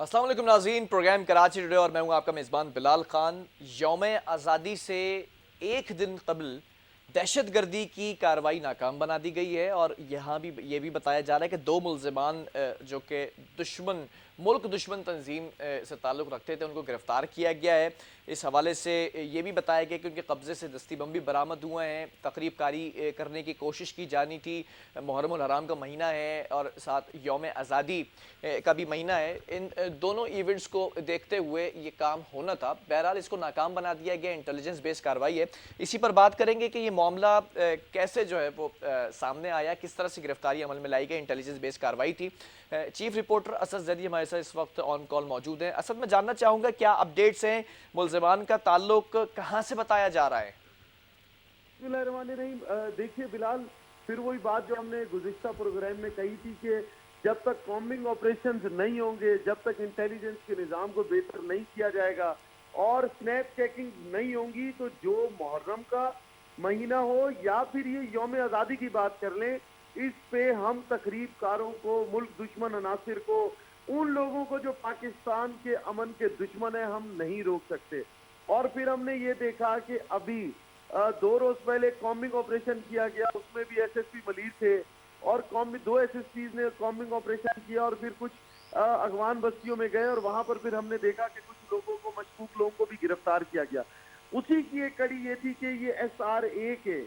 अस्सलाम वालेकुम नाज़रीन, प्रोग्राम कराची टुडे और मैं हूं आपका मेज़बान बिलाल खान। यौम आज़ादी से एक दिन कबल दहशतगर्दी की कार्रवाई नाकाम बना दी गई है और यहाँ भी ये भी बताया जा रहा है कि दो मुल्ज़िमान जो कि मुल्क दुश्मन तंजीम से ताल्लुक़ रखते थे, उनको गिरफ़्तार किया गया है। इस हवाले से ये भी बताया गया कि उनके कब्ज़े से दस्ती बम भी बरामद हुए हैं। तकरीब कारी करने की कोशिश की जानी थी। मुहर्रमुल हराम का महीना है और साथ यौम आज़ादी का भी महीना है। इन दोनों इवेंट्स को देखते हुए ये काम होना था। बहरहाल इसको नाकाम बना दिया गया। इंटेलिजेंस बेस्ड कार्रवाई है। इसी पर बात करेंगे कि ये मामला कैसे जो है वो सामने आया, किस तरह से गिरफ्तारी अमल में लाई गई। इंटेलिजेंस बेस्ड कार्रवाई थी। चीफ रिपोर्टर असद जैदी हमारे साथ इस वक्त ऑन कॉल मौजूद हैं। असद, मैं जानना चाहूँगा क्या अपडेट्स हैं, मुल्ज़िमान का ताल्लुक कहाँ से बताया जा रहा है? बिस्मिल्लाहिर्रहमानिर्रहीम। देखिए बिलाल, फिर वही बात जो हमने गुज़िश्ता प्रोग्राम में कही थी कि जब तक कॉम्बिंग ऑपरेशंस नहीं होंगे, जब तक इंटेलिजेंस के निज़ाम को बेहतर नहीं किया जाएगा और स्नैप चेकिंग नहीं होंगी, तो जो मुहर्रम का महीना हो या फिर ये यौम आज़ादी की बात कर लें, इस पे हम तकरीबकारों को, मुल्क दुश्मन अनासिर को, उन लोगों को जो पाकिस्तान के अमन के दुश्मन है, हम नहीं रोक सकते। और फिर हमने ये देखा कि अभी 2 रोज पहले कॉम्बिंग ऑपरेशन किया गया, उसमें भी एसएसपी मलिर थे और दो एसएसपीज ने कॉम्बिंग ऑपरेशन किया और फिर कुछ अगवान बस्तियों में गए और वहां पर फिर हमने देखा कि कुछ लोगों को, मशकूक लोगों को भी गिरफ्तार किया गया। उसी की एक कड़ी ये थी कि ये SRA के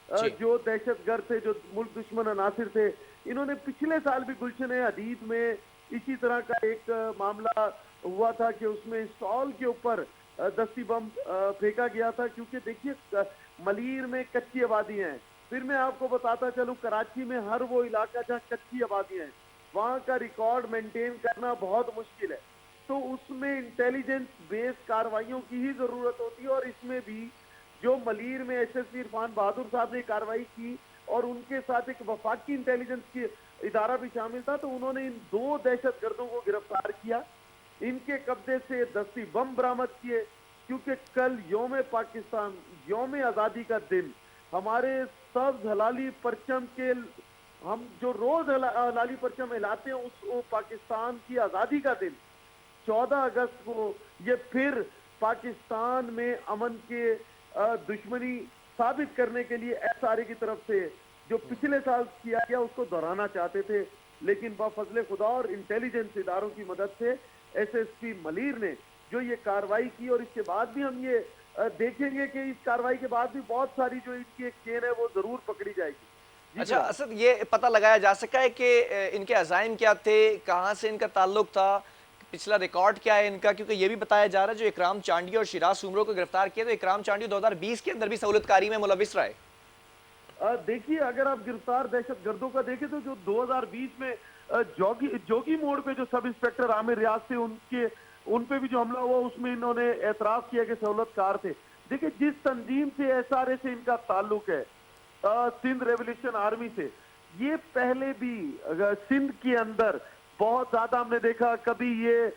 जी। जो दहशतगर्द थे, जो मुल्क दुश्मन अनासिर थे, इन्होंने पिछले साल भी गुलशन हदीद में इसी तरह का एक मामला हुआ था कि उसमें स्टॉल के ऊपर दस्ती बम फेंका गया था। क्योंकि देखिए मलीर में कच्ची आबादियां हैं। फिर मैं आपको बताता चलूं, कराची में हर वो इलाका जहाँ कच्ची आबादियां हैं, वहां का रिकॉर्ड मेंटेन करना बहुत मुश्किल है। तो उसमें इंटेलिजेंस बेस्ड कार्रवाइयों की ही जरूरत होती है और इसमें भी जो मलीर में एसएसपी इरफान बहादुर साहब ने कार्रवाई की और उनके साथ एक वफाकी इंटेलिजेंस की इदारा भी शामिल था, तो उन्होंने इन 2 दहशतगर्दों को गिरफ्तार किया। इनके कब्जे से दस्ती बम बरामद किए। क्योंकि कल यौम पाकिस्तान, यौम आज़ादी का दिन, हमारे सब हलाली परचम के, हम जो रोज हलाली परचम हिलाते हैं, उस वो पाकिस्तान की आज़ादी का दिन 14 अगस्त को ये फिर पाकिस्तान में अमन के दुश्मनी साबित करने के लिए SRA की तरफ से जो पिछले साल किया गया उसको दोहराना चाहते थे। लेकिन बफजले खुदा और इंटेलिजेंस इदारों की मदद से एसएसपी मलीर ने जो ये कार्रवाई की, और इसके बाद भी हम ये देखेंगे कि इस कार्रवाई के बाद भी बहुत सारी जो इनकी एक चेन है वो जरूर पकड़ी जाएगी। जी अच्छा बिलाल। असद, ये पता लगाया जा सका है कि इनके अज़ाइम क्या थे, कहाँ से इनका ताल्लुक था, पिछला रिकॉर्ड क्या है इनका? क्योंकि ये भी बताया जा रहा है जो इकराम चांडी और शिराज सुमरो को गिरफ्तार किया, तो इकराम चांडी 2020 के अंदर भी सहूलतकारी में मुलविस रहा है। देखिए, अगर आप गिरफ्तार दहशतगर्दों का देखें तो जो 2020 में जोगी जोगी मोड़ पे जो सब इंस्पेक्टर आमिर रियाज थे, उन पे भी जो हमला हुआ उसमें इन्होंने एतराफ किया कि सहूलतकार थे। देखिए, जिस तंजीम से SRA से इनका ताल्लुक है, सिंध रेवोल्यूशन आर्मी से, ये पहले भी सिंध के अंदर बहुत ज्यादा हमने देखा। कभी ये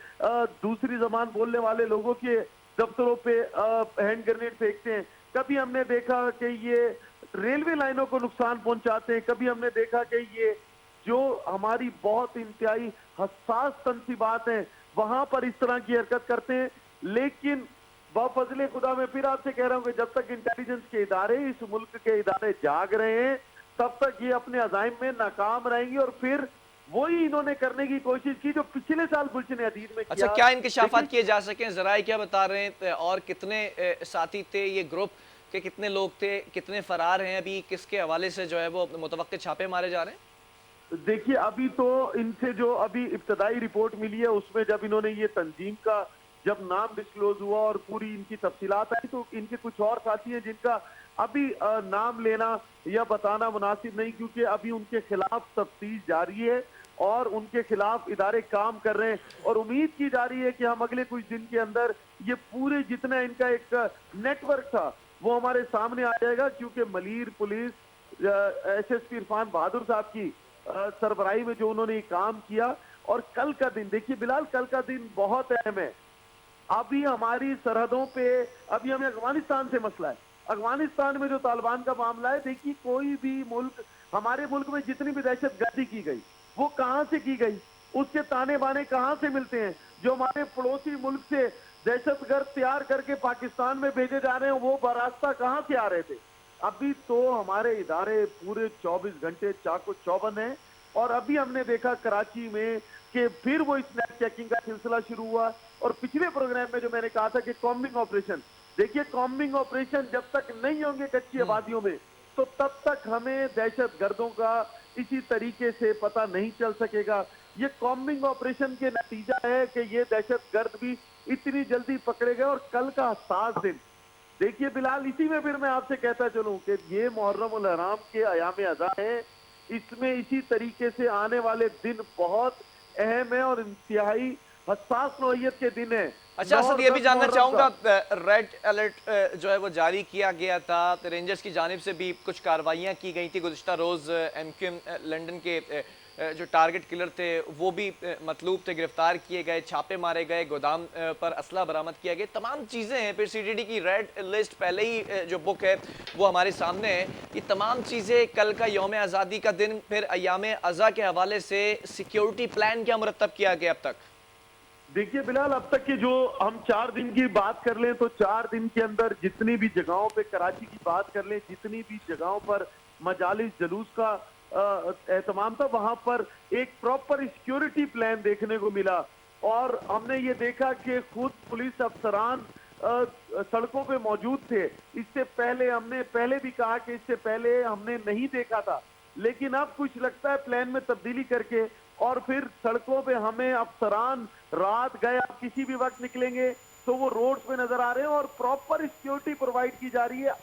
दूसरी जबान बोलने वाले लोगों के दफ्तरों पे हैंड ग्रेनेड फेंकते हैं। कभी हमने देखा कि ये रेलवे लाइनों को नुकसान पहुंचाते हैं। कभी हमने देखा कि ये जो हमारी बहुत इंतहाई हसास तनसीबात हैं, वहां पर इस तरह की हरकत करते हैं। लेकिन बाफजले खुदा, मैं फिर आपसे कह रहा हूं कि जब तक इंटेलिजेंस के इदारे, इस मुल्क के इदारे जाग रहे हैं, तब तक ये अपने अजाइम में नाकाम रहेंगी और फिर वही इन्होंने करने की कोशिश की जो पिछले साल गुलशन हदीद में अच्छा, किया। क्या देखिए, इंकशाफात किए जा सके, जराए क्या बता रहे हैं और कितने साथी थे, ये ग्रुप के कितने लोग थे, कितने फरार हैं अभी, किसके हवाले से जो है वो मुतवक्के छापे मारे जा रहे हैं? देखिए, अभी तो इनसे जो अभी इब्तदाई रिपोर्ट मिली है उसमें जब इन्होंने ये तंजीम का जब नाम डिस्क्लोज हुआ और पूरी इनकी तफसीलात आई, तो इनके कुछ और साथी हैं जिनका अभी नाम लेना या बताना मुनासिब नहीं, क्योंकि अभी उनके खिलाफ तफ्तीश जारी है और उनके खिलाफ इदारे काम कर रहे हैं। और उम्मीद की जा रही है कि हम अगले कुछ दिन के अंदर ये पूरे जितना इनका एक नेटवर्क था वो हमारे सामने आ जाएगा। क्योंकि मलीर पुलिस, SSP इरफान बहादुर साहब की सरबराही में जो उन्होंने काम किया, और कल का दिन देखिए बिलाल, कल का दिन बहुत अहम है। अभी हमारी सरहदों पे, अभी हमें अफगानिस्तान से मसला है। अफगानिस्तान में जो तालिबान का मामला है, देखिए कोई भी मुल्क, हमारे मुल्क में जितनी भी दहशत गर्दी की गई वो कहां से की गई, उसके ताने बाने कहां से मिलते हैं। जो हमारे पड़ोसी मुल्क से दहशतगर्द तैयार करके पाकिस्तान में भेजे जा रहे हैं, वो बरास्ता कहाँ से आ रहे थे? अभी तो हमारे इदारे पूरे 24 घंटे चाको चौबंद हैं। और अभी हमने देखा कराची में कि फिर वो स्नैप चेकिंग का सिलसिला शुरू हुआ। और पिछले प्रोग्राम में जो मैंने कहा था कि कॉम्बिंग ऑपरेशन, देखिए कॉम्बिंग ऑपरेशन जब तक नहीं होंगे कच्ची आबादियों में, तो तब तक हमें दहशत गर्दों का इसी तरीके से पता नहीं चल सकेगा। ये कॉम्बिंग ऑपरेशन के नतीजा है कि ये दहशत गर्द भी इतनी जल्दी पकड़े गए। और कल का हसास दिन देखिए बिलाल, इसी में फिर मैं आपसे कहता चलूं कि ये मुहर्रम उल हराम के अयाम अज़ा है, इसमें इसी तरीके से आने वाले दिन बहुत अहम है और इंतहाई हसास नौइयत के दिन है। अच्छा 9 असद, और ये भी 10 जानना मुहर्रम चाहूंगा, का। रेड अलर्ट जो है वो जारी किया गया था, रेंजर्स की जानिब से भी कुछ कार्रवाइयां की गई थी गुज़िश्ता रोज़। एमक्यूएम लंदन के जो टारगेट किलर थे वो भी मतलूब थे, गिरफ्तार किए गए, छापे मारे गए, गोदाम पर असला बरामद किया गया, तमाम चीज़ें हैं। फिर सीटीडी की रेड लिस्ट पहले ही जो बुक है वो हमारे सामने है। ये तमाम चीज़ें, कल का यौम आज़ादी का दिन, फिर अयाम अज़ा के हवाले से सिक्योरिटी प्लान क्या मुरतब किया गया अब तक? देखिए बिलाल, अब तक की जो हम 4 दिन की बात कर लें तो 4 दिन के अंदर जितनी भी जगहों पे, कराची की बात कर लें, जितनी भी जगहों पर मजालिस जुलूस का एहतमाम था, वहां पर एक प्रॉपर सिक्योरिटी प्लान देखने को मिला। और हमने ये देखा कि खुद पुलिस अफसरान सड़कों पे मौजूद थे। इससे पहले हमने पहले भी कहा कि इससे पहले हमने नहीं देखा था, लेकिन अब कुछ लगता है प्लान में तब्दीली करके और फिर सड़कों पे हमें अफसरान रात गए, आप किसी भी वक्त निकलेंगे तो वो रोड्स पे नजर आ रहे हैं और प्रॉपर सिक्योरिटी प्रोवाइड की जा रही है।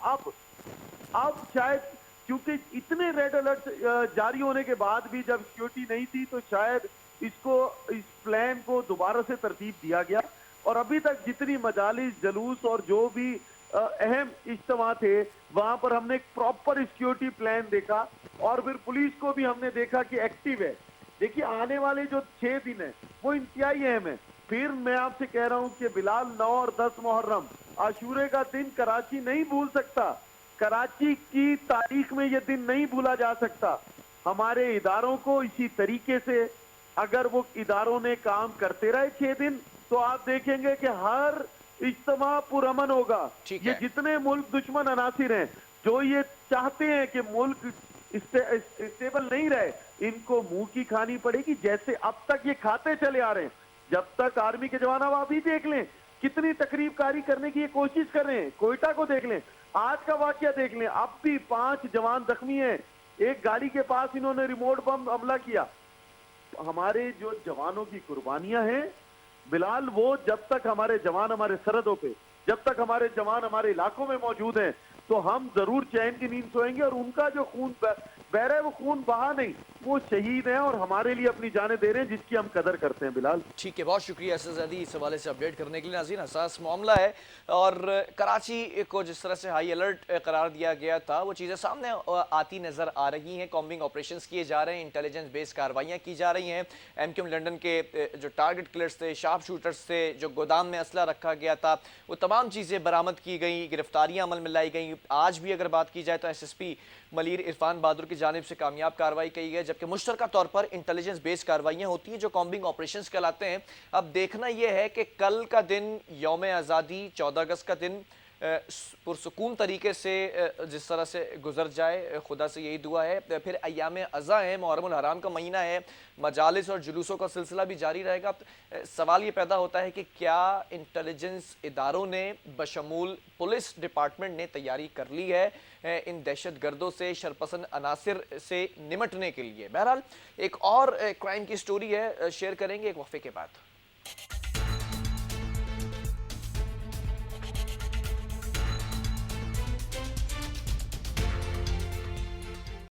अब शायद क्योंकि इतने रेड अलर्ट जारी होने के बाद भी जब सिक्योरिटी नहीं थी, तो शायद इस प्लान को दोबारा से तरतीब दिया गया। और अभी तक जितनी मजालिस जलूस और जो भी अहम इज्तिमा थे, वहां पर हमने एक प्रॉपर सिक्योरिटी प्लान देखा। और फिर पुलिस को भी हमने देखा कि एक्टिव है। देखिए आने वाले जो 6 दिन है वो इंतहाई अहम है। फिर मैं आपसे कह रहा हूं कि बिलाल, 9 और 10 मुहर्रम आशूरे का दिन कराची नहीं भूल सकता। कराची की तारीख में ये दिन नहीं भूला जा सकता। हमारे इदारों को इसी तरीके से अगर वो इदारों ने काम करते रहे 6 दिन, तो आप देखेंगे कि हर इज्तिमा पुरअमन होगा। ठीक ये है। जितने मुल्क दुश्मन अनासिर हैं जो ये चाहते हैं कि मुल्क स्टेबल नहीं रहे, इनको मुंह की खानी पड़ेगी, जैसे अब तक ये खाते चले आ रहे हैं। जब तक आर्मी के जवान, अब अभी देख लें कितनी तकरीबकारी करने की ये कोशिश कर रहे हैं। कोयटा को देख लें, आज का वाकया देख लें, अब भी 5 जवान जख्मी हैं। एक गाड़ी के पास इन्होंने रिमोट बम हमला किया। हमारे जो जवानों की कुर्बानियां हैं बिलाल, वो जब तक हमारे जवान हमारे सरहदों पे, जब तक हमारे जवान हमारे इलाकों में मौजूद हैं, तो हम जरूर चैन की नींद सोएंगे। और उनका जो खून बह रहा है वो खून बहा नहीं, वो शहीद हैं और हमारे लिए अपनी जानें दे रहे हैं, जिसकी हम कदर करते हैं बिलाल। ठीक है, बहुत शुक्रिया असद इस हवाले से अपडेट करने के लिए। नाज़रीन, हसास मामला है और कराची को जिस तरह से हाई अलर्ट करार दिया गया था, वो चीज़ें सामने आती नज़र आ रही हैं। कॉम्बिंग ऑपरेशंस किए जा रहे हैं, इंटेलिजेंस बेस्ड कार्रवाइयाँ की जा रही हैं। एमक्यूएम लंदन के जो टारगेट किलर्स थे, शार्प शूटर्स थे, जो गोदाम में असला रखा गया था, वो तमाम चीज़ें बरामद की गई, गिरफ्तारियाँ अमल में लाई गई। आज भी अगर बात की जाए तो SSP मलीर इरफान बहादुर की जानिब से कामयाब कार्रवाई की गई, जबकि मुश्तरका तौर पर इंटेलिजेंस बेस्ड कार्रवाइयाँ होती हैं जो कॉम्बिंग ऑपरेशंस कहलाते हैं। अब देखना यह है कि कल का दिन यौम आज़ादी 14 अगस्त का दिन पुरसुकून तरीके से जिस तरह से गुजर जाए, खुदा से यही दुआ है। फिर अयाम अज़ा है, मुहर्रम उल हराम का महीना है, मजालिस और जुलूसों का सिलसिला भी जारी रहेगा। सवाल ये पैदा होता है कि क्या इंटेलिजेंस इदारों ने बशमूल पुलिस डिपार्टमेंट ने तैयारी कर ली है इन दहशत गर्दों से, शरपसंद अनासिर से निमटने के लिए? बहरहाल एक और क्राइम की स्टोरी है, शेयर करेंगे एक वक्फे के बाद।